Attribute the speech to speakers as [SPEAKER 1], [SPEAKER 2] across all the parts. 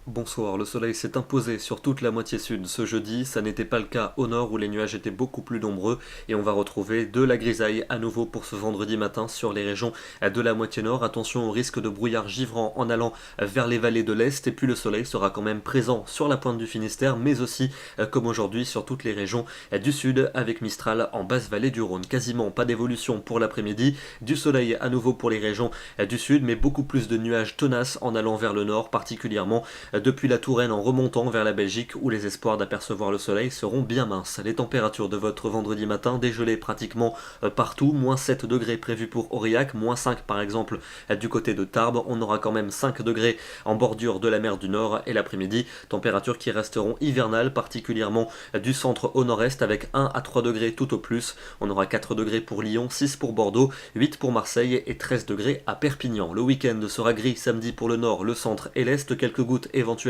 [SPEAKER 1] Bonsoir, le soleil s'est imposé sur toute la moitié sud ce jeudi, ça n'était pas le cas au nord où les nuages étaient beaucoup plus nombreux et on va retrouver de la grisaille à nouveau pour ce vendredi matin sur les régions de la moitié nord. Attention au risque de brouillard givrant en allant vers les vallées de l'Est et puis le soleil sera quand même présent sur la pointe du Finistère mais aussi comme aujourd'hui sur toutes les régions du sud avec Mistral en basse vallée du Rhône. Quasiment pas d'évolution pour l'après-midi, du soleil à nouveau pour les régions du sud mais beaucoup plus de nuages tenaces en allant vers le nord, particulièrement depuis la Touraine en remontant vers la Belgique où les espoirs d'apercevoir le soleil seront bien minces. Les températures de votre vendredi matin dégelées pratiquement partout, moins 7 degrés prévus pour Aurillac, moins 5 par exemple du côté de Tarbes, on aura quand même 5 degrés en bordure de la mer du Nord et l'après-midi, températures qui resteront hivernales, particulièrement du centre au nord-est avec 1 à 3 degrés tout au plus. On aura 4 degrés pour Lyon, 6 pour Bordeaux, 8 pour Marseille et 13 degrés à Perpignan. Le week-end sera gris samedi pour le nord, le centre et l'est, quelques gouttes éventuellement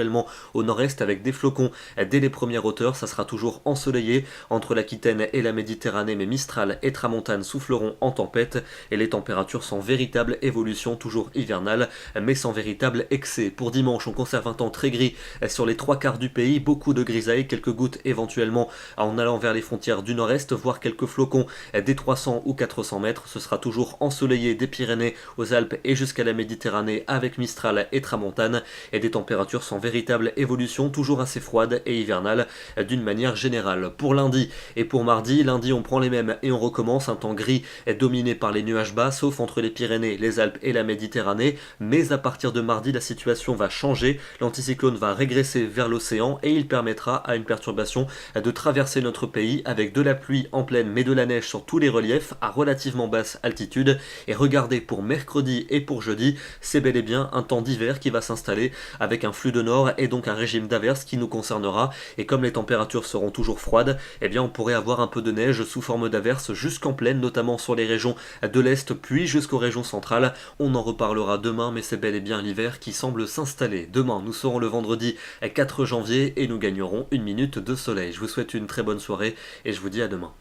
[SPEAKER 1] au nord-est avec des flocons dès les premières hauteurs. Ça sera toujours ensoleillé entre l'Aquitaine et la Méditerranée, mais Mistral et Tramontane souffleront en tempête et les températures sans véritable évolution, toujours hivernale mais sans véritable excès. Pour dimanche, on conserve un temps très gris sur les 3/4 du pays, beaucoup de grisailles, quelques gouttes éventuellement en allant vers les frontières du nord-est, voire quelques flocons des 300 ou 400 mètres. Ce sera toujours ensoleillé des Pyrénées aux Alpes et jusqu'à la Méditerranée avec Mistral et Tramontane et des températures sans véritable évolution, toujours assez froide et hivernale d'une manière générale. Pour lundi et pour mardi, lundi on prend les mêmes et on recommence, un temps gris est dominé par les nuages bas, sauf entre les Pyrénées, les Alpes et la Méditerranée, mais à partir de mardi la situation va changer, l'anticyclone va régresser vers l'océan et il permettra à une perturbation de traverser notre pays avec de la pluie en pleine mais de la neige sur tous les reliefs à relativement basse altitude. Et regardez, pour mercredi et pour jeudi, c'est bel et bien un temps d'hiver qui va s'installer avec un flux de nord et donc un régime d'averse qui nous concernera, et comme les températures seront toujours froides, eh bien on pourrait avoir un peu de neige sous forme d'averse jusqu'en plaine, notamment sur les régions de l'Est puis jusqu'aux régions centrales. On en reparlera demain, mais c'est bel et bien l'hiver qui semble s'installer. Demain, nous serons le vendredi 4 janvier et nous gagnerons une minute de soleil. Je vous souhaite une très bonne soirée et je vous dis à demain.